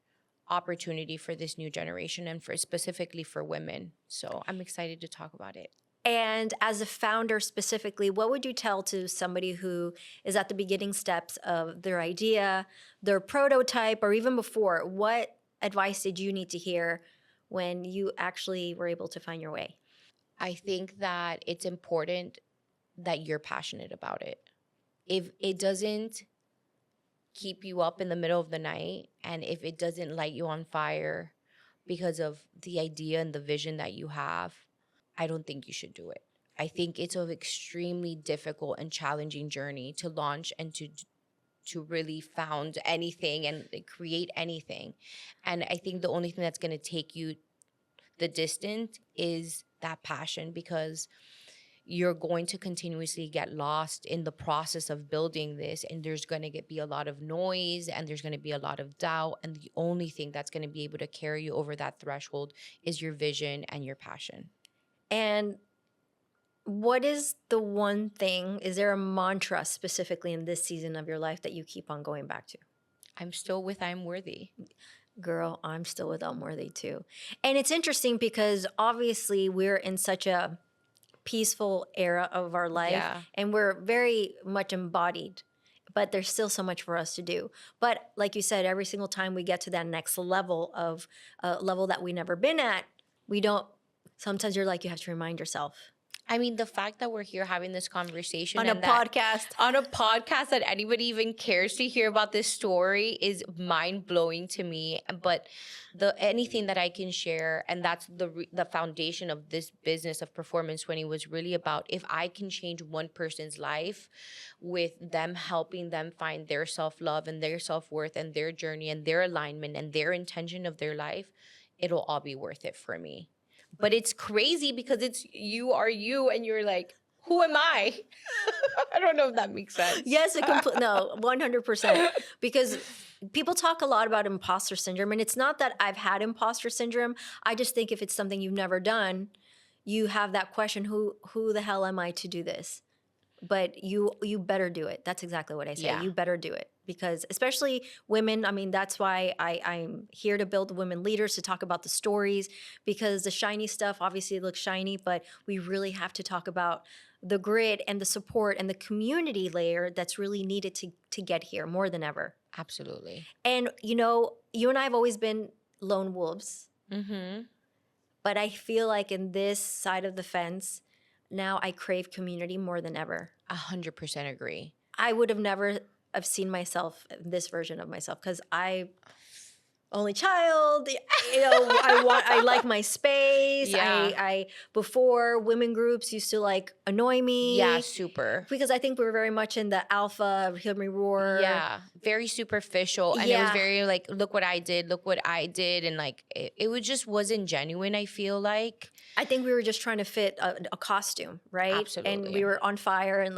opportunity for this new generation, and for specifically for women. So I'm excited to talk about it. And as a founder specifically, what would you tell to somebody who is at the beginning steps of their idea, their prototype, or even before? What advice did you need to hear when you actually were able to find your way? I think that it's important that you're passionate about it. If it doesn't keep you up in the middle of the night, and if it doesn't light you on fire because of the idea and the vision that you have, I don't think you should do it. I think it's an extremely difficult and challenging journey to launch and to really found anything and create anything. And I think the only thing that's going to take you the distance is that passion, because you're going to continuously get lost in the process of building this, and there's going to be a lot of noise, and there's going to be a lot of doubt, and the only thing that's going to be able to carry you over that threshold is your vision and your passion. And what is the one thing, is there a mantra specifically in this season of your life that you keep on going back to? I'm still with I'm worthy. Girl, I'm still with Unworthy too. And it's interesting because obviously we're in such a peaceful era of our life, Yeah. and we're very much embodied, but there's still so much for us to do. But like you said, every single time we get to that next level of a level that we never been at, we don't, sometimes you're like, you have to remind yourself. I mean, the fact that we're here having this conversation On a podcast. On a podcast that anybody even cares to hear about this story is mind-blowing to me. But anything that I can share, and that's the foundation of this business of Performance 20, was really about, if I can change one person's life with them, helping them find their self-love and their self-worth and their journey and their alignment and their intention of their life, it'll all be worth it for me. But it's crazy because it's you are you, and you're like, who am I? I don't know if that makes sense. Yes, no, 100%. Because people talk a lot about imposter syndrome, and it's not that I've had imposter syndrome. I just think if it's something you've never done, you have that question, who the hell am I to do this? But you better do it. That's exactly what I say. Yeah. You better do it, because especially women, I mean, that's why I'm here to build women leaders, to talk about the stories, because the shiny stuff obviously looks shiny, but we really have to talk about the grit and the support and the community layer that's really needed to get here more than ever. Absolutely. And, you and I have always been lone wolves, Mm-hmm. but I feel like in this side of the fence, now I crave community more than ever. 100% agree. I would have never have seen myself, this version of myself, because I only child, I like my space. Yeah. I before, women groups used to like annoy me. Yeah, super. Because I think we were very much in the alpha, hear me roar. Yeah, very superficial. And it was Yeah. very like, look what I did. And like, it just wasn't genuine, I feel like. I think we were just trying to fit a costume, right? Absolutely. And we were on fire, and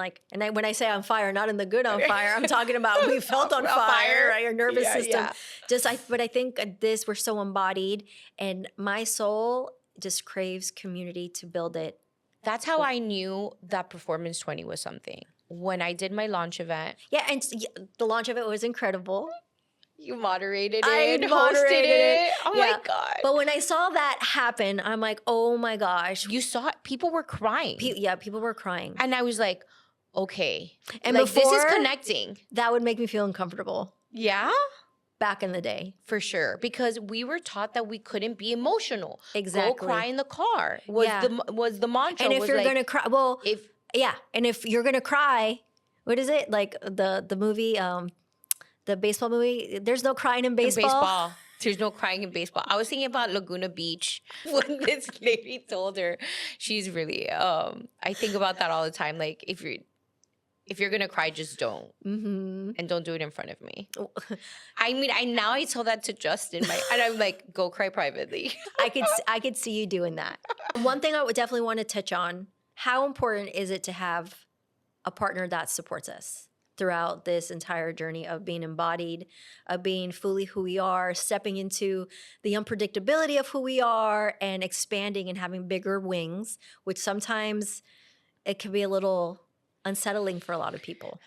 when I say on fire, not in the good on fire, I'm talking about we felt on fire, right? Our nervous system. Yeah. But I think we're so embodied, and my soul just craves community to build it. That's how I knew that Performance 20 was something. When I did my launch event. Yeah, and the launch of it was incredible. You moderated it, I hosted moderated it. Oh Yeah. my God. But when I saw that happen, I'm like, oh my gosh. You saw it, people were crying. People were crying. And I was like, okay. And like, this is before, connecting. That would make me feel uncomfortable. Yeah? Back in the day. For sure. Because we were taught that we couldn't be emotional. Exactly. Go cry in the car was the mantra. And if you're going to cry, and if you're going to cry, what is it? Like the movie, the baseball movie, there's no crying in baseball. There's no crying in baseball. I was thinking about Laguna Beach when this lady told her. She's really, I think about that all the time. Like, if you're going to cry, just don't. Mm-hmm. And don't do it in front of me. I mean, I told that to Justin. And I'm like, go cry privately. I could see you doing that. One thing I would definitely want to touch on, how important is it to have a partner that supports us throughout this entire journey of being embodied, of being fully who we are, stepping into the unpredictability of who we are, and expanding and having bigger wings, which sometimes it can be a little unsettling for a lot of people.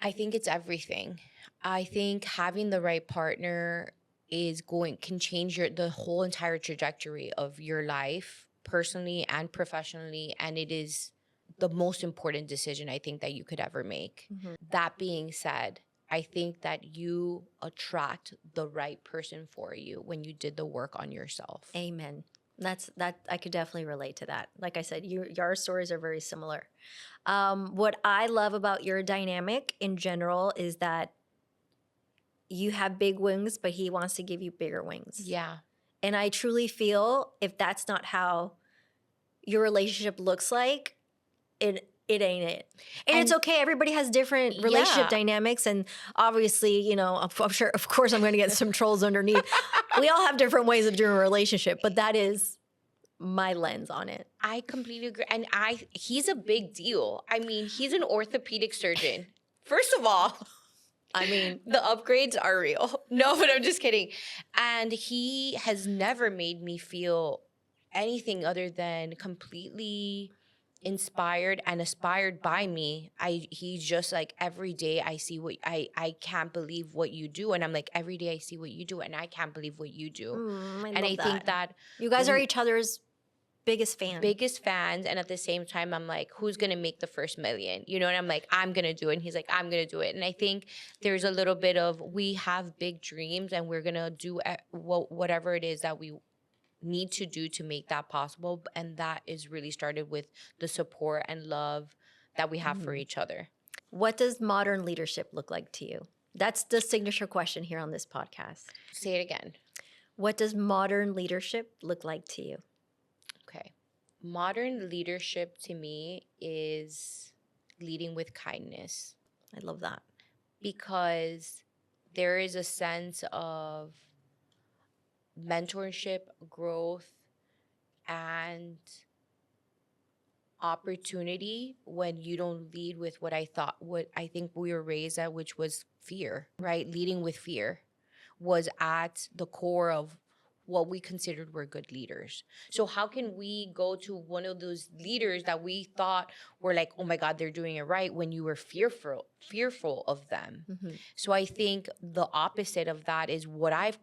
I think it's everything. I think having the right partner can change the whole entire trajectory of your life, personally and professionally, and it is the most important decision I think that you could ever make. Mm-hmm. That being said, I think that you attract the right person for you when you did the work on yourself. Amen. That I could definitely relate to that. Like I said, your stories are very similar. What I love about your dynamic in general is that you have big wings, but he wants to give you bigger wings. Yeah. And I truly feel if that's not how your relationship looks like, it ain't it. And it's And- okay. Everybody has different relationship Yeah. dynamics. And obviously, you know, I'm sure, of course, I'm going to get some trolls underneath. We all have different ways of doing a relationship, but that is my lens on it. I completely agree. And he's a big deal. I mean, he's an orthopedic surgeon. First of all, I mean, the upgrades are real. No, but I'm just kidding. And he has never made me feel anything other than completely inspired and aspired by me. He's just like, every day I see what I can't believe what you do. And I'm like, every day I see what you do and I can't believe what you do. And I think that you guys are we- each other's biggest fan. biggest fans, and at the same time I'm like, who's gonna make the first million, you know? And I'm like, I'm gonna do it, and he's like, I'm gonna do it. And I think there's a little bit of, we have big dreams and we're gonna do whatever it is that we need to do to make that possible, and that is really started with the support and love that we have for each other. What does modern leadership look like to you? That's the signature question here on this podcast. Say it again. What does modern leadership look like to you? Okay. Modern leadership to me is leading with kindness, I love that. because there is a sense of mentorship, growth, and opportunity when you don't lead with what I think we were raised at, which was fear, right? Leading with fear was at the core of what we considered were good leaders. So how can we go to one of those leaders that we thought were like, oh my God, they're doing it right, when you were fearful of them? So I think the opposite of that is what I've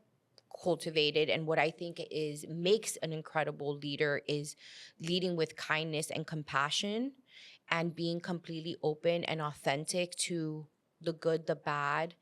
cultivated, and what I think is makes an incredible leader is leading with kindness and compassion, and being completely open and authentic to the good, the bad,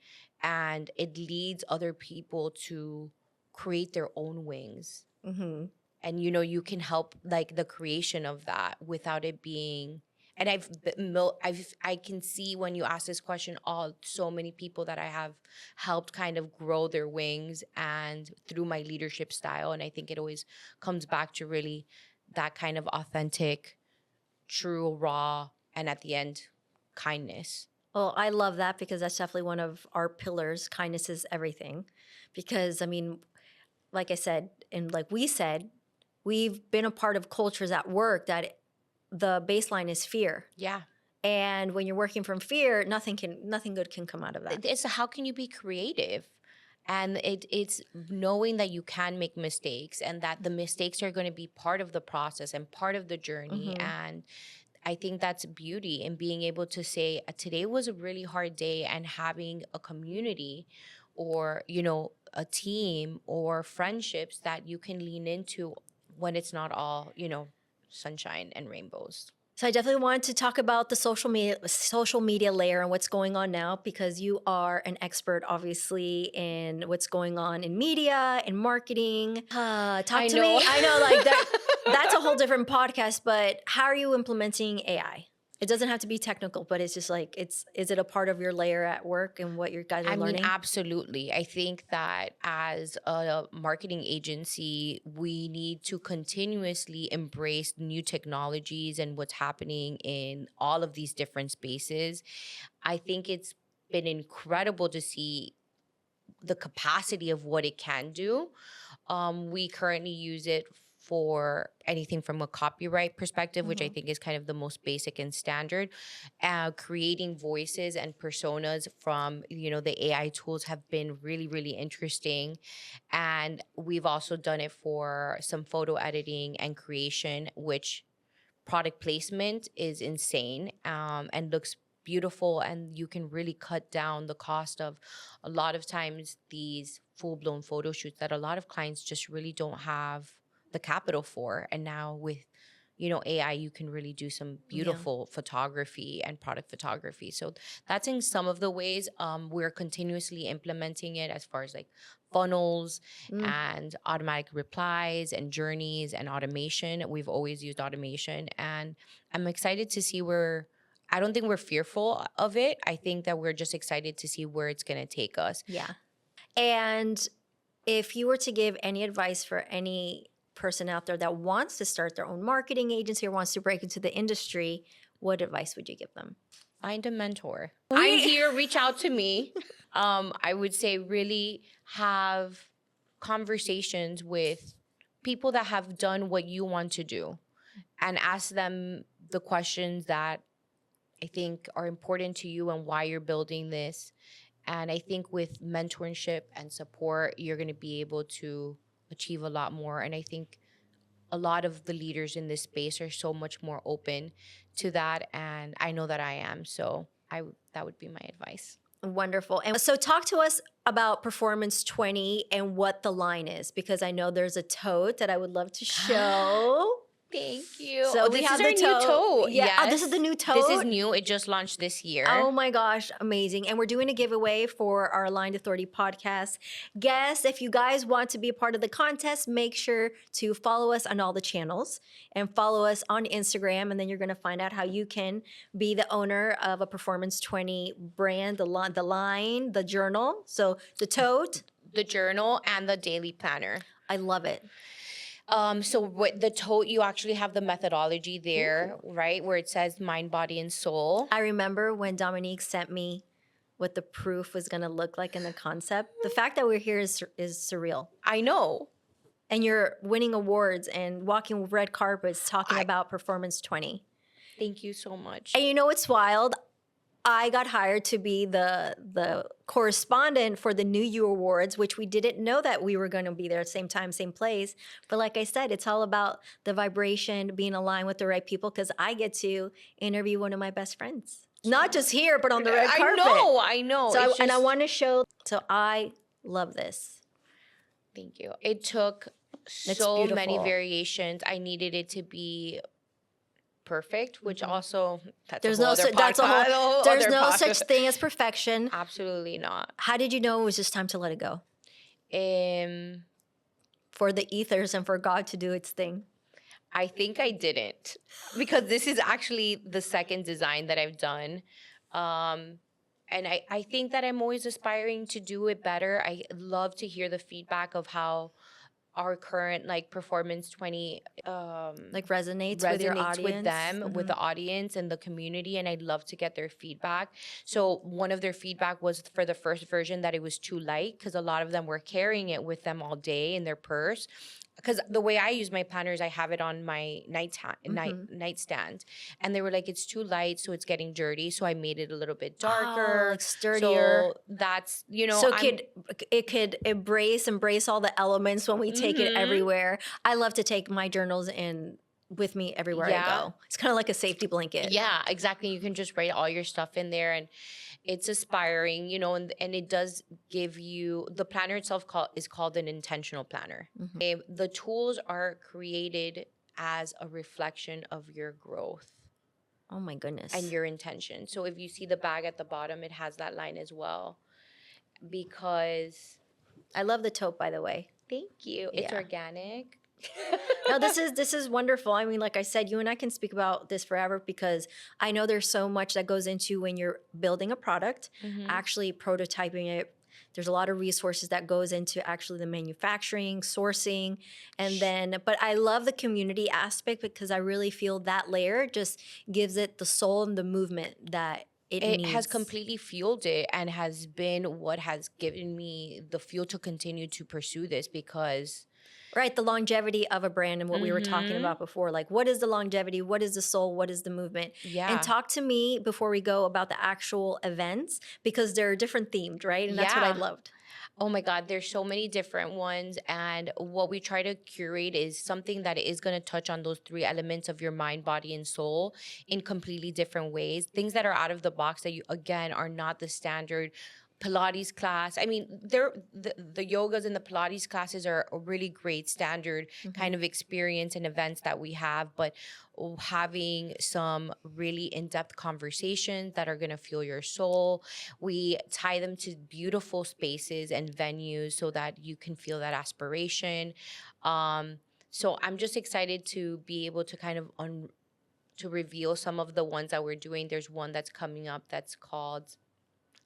and it leads other people to create their own wings. And you know, you can help like the creation of that without it being. And I can see when you ask this question, so many people that I have helped kind of grow their wings, and through my leadership style. And I think it always comes back to really that kind of authentic, true, raw, and at the end, kindness. Well, I love that, because that's definitely one of our pillars. Kindness is everything. Because, I mean, like I said, and like we said, we've been a part of cultures at work that the baseline is fear. Yeah. And when you're working from fear, nothing good can come out of that. It's how can you be creative? And it's knowing that you can make mistakes, and that the mistakes are going to be part of the process and part of the journey. And I think that's beauty in being able to say, today was a really hard day, and having a community, or, you know, a team or friendships that you can lean into when it's not all, you know, sunshine and rainbows. So I definitely wanted to talk about the social media layer and what's going on now, because you are an expert, obviously, in what's going on in media and marketing. Talk to me. I know, like that. That's a whole different podcast. But how are you implementing AI? It doesn't have to be technical, but it's just like, is it a part of your layer at work and what your guys are learning? I mean, absolutely. I think that as a marketing agency, we need to continuously embrace new technologies and what's happening in all of these different spaces. I think it's been incredible to see the capacity of what it can do. We currently use it for anything from a copyright perspective, which I think is kind of the most basic and standard. Creating voices and personas from, you know, the AI tools have been really, really interesting. And we've also done it for some photo editing and creation, which product placement is insane, and looks beautiful, and you can really cut down the cost of a lot of times these full-blown photo shoots that a lot of clients just really don't have the capital for. And now with, you know, AI, you can really do some beautiful photography and product photography. So that's in some of the ways. We're continuously implementing it as far as like funnels and automatic replies and journeys and automation. We've always used automation, and I'm excited to see where. I don't think we're fearful of it. I think that we're just excited to see where it's going to take us. Yeah. And if you were to give any advice for any person out there that wants to start their own marketing agency or wants to break into the industry, what advice would you give them? Find a mentor. I'm here. Reach out to me. I would say really have conversations with people that have done what you want to do and ask them the questions that I think are important to you and why you're building this. And I think with mentorship and support, you're going to be able to achieve a lot more. And I think a lot of the leaders in this space are so much more open to that. And I know that I am. So that would be my advice. Wonderful. And so talk to us about Performance 20 and what the line is, because I know there's a tote that I would love to show. Thank you. So we this have is our the new tote. tote. Yeah. Yes. Oh, this is the new tote? This is new. It just launched this year. Oh my gosh, amazing. And we're doing a giveaway for our Aligned Authority podcast guests. If you guys want to be a part of the contest, make sure to follow us on all the channels and follow us on Instagram. And then you're going to find out how you can be the owner of a Performance 20 brand, the line, the journal. So the tote, the journal, and the daily planner. I love it. So with the tote, you actually have the methodology there, right? Where it says mind, body, and soul. I remember when Dominique sent me what the proof was going to look like in the concept. The fact that we're here is surreal. I know. And you're winning awards and walking red carpets talking about Performance 20. Thank you so much. And you know what's wild? I got hired to be the correspondent for the New You Awards, which we didn't know that we were going to be there at the same time, same place. But like I said, it's all about the vibration, being aligned with the right people, because I get to interview one of my best friends. Not just here, but on the red carpet. I know. So and I want to show, so I love this. Thank you. It took so many variations. I needed it to be perfect, which also there's no such thing as perfection. Absolutely not. How did you know it was just time to let it go? For the ethers and for God to do its thing. I think I didn't, because this is actually the second design that I've done. And I think that I'm always aspiring to do it better. I love to hear the feedback of how our current Performance 20 resonates with your audience, with them, with the audience and the community, and I'd love to get their feedback. So one of their feedback was for the first version that it was too light, because a lot of them were carrying it with them all day in their purse. Because the way I use my planner is I have it on my nightstand, and they were like, it's too light, so it's getting dirty. So I made it a little bit darker, sturdier. So that's so it could embrace all the elements when we take it everywhere. I love to take my journals in with me everywhere I go. It's kind of like a safety blanket. Yeah, exactly. You can just write all your stuff in there, and it's aspiring, and it does give you, the planner itself is called an intentional planner. The tools are created as a reflection of your growth. Oh my goodness. And your intention. So if you see the bag at the bottom, it has that line as well. Because I love the tote, by the way. Thank you. It's organic. No, this is wonderful. I mean, like I said, you and I can speak about this forever, because I know there's so much that goes into when you're building a product, actually prototyping it. There's a lot of resources that goes into actually the manufacturing, sourcing, and then, but I love the community aspect, because I really feel that layer just gives it the soul and the movement that it needs. Has completely fueled it, and has been what has given me the fuel to continue to pursue this, because right, the longevity of a brand and what we were talking about before. Like, what is the longevity? What is the soul? What is the movement? Yeah. And talk to me before we go about the actual events, because they're different themed, right? And that's what I loved. Oh my God, there's so many different ones. And what we try to curate is something that is going to touch on those three elements of your mind, body, and soul in completely different ways. Things that are out of the box that you, again, are not the standard Pilates class. I mean, the yogas and the Pilates classes are a really great standard kind of experience and events that we have, but having some really in-depth conversations that are going to fuel your soul. We tie them to beautiful spaces and venues so that you can feel that aspiration. So I'm just excited to be able to kind of to reveal some of the ones that we're doing. There's one that's coming up that's called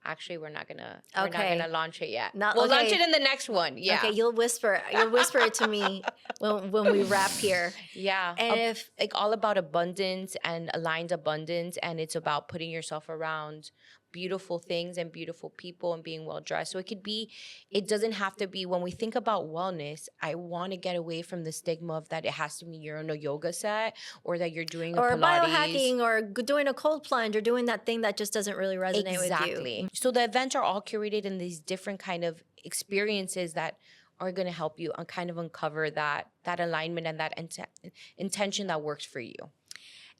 Actually, we're not gonna Okay. launch it yet. Not- We'll launch okay. it in the next one. Yeah. Okay, you'll whisper it to me when we wrap here. Yeah. And if Like all about abundance and aligned abundance, and it's about putting yourself around beautiful things and beautiful people and being well dressed. So it doesn't have to be, when we think about wellness, I want to get away from the stigma of that it has to be you're in a yoga set or that you're doing a or Pilates. biohacking or doing a cold plunge or doing that thing that just doesn't really resonate with you. Exactly. So the events are all curated in these different kind of experiences that are going to help you kind of uncover that alignment and that intention that works for you.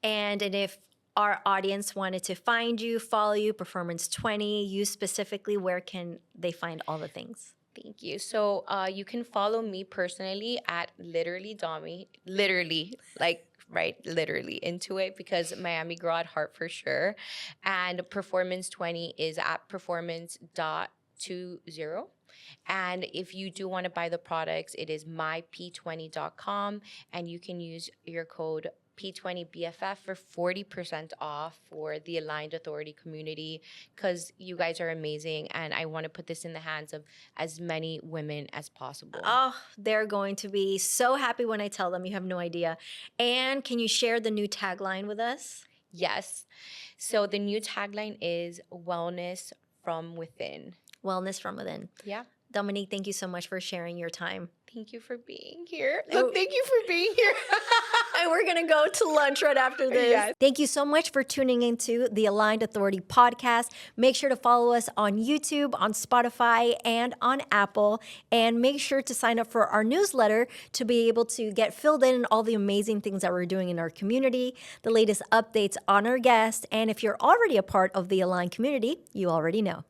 And if our audience wanted to find you, follow you, Performance 20, you specifically, where can they find all the things? Thank you. So you can follow me personally at literally Domi, literally into it, because Miami Girl at heart for sure. And Performance 20 is at performance.20. And if you do want to buy the products, it is myp20.com, and you can use your code P20BFF for 40% off for the Aligned Authority community, because you guys are amazing and I want to put this in the hands of as many women as possible. Oh, they're going to be so happy when I tell them. You have no idea. And can you share the new tagline with us? Yes. So the new tagline is wellness from within. Wellness from within. Yeah. Dominique, thank you so much for sharing your time. Thank you for being here. Look, thank you for being here. And we're going to go to lunch right after this. Yes. Thank you so much for tuning into the Aligned Authority podcast. Make sure to follow us on YouTube, on Spotify, and on Apple. And make sure to sign up for our newsletter to be able to get filled in all the amazing things that we're doing in our community, the latest updates on our guests. And if you're already a part of the Aligned community, you already know.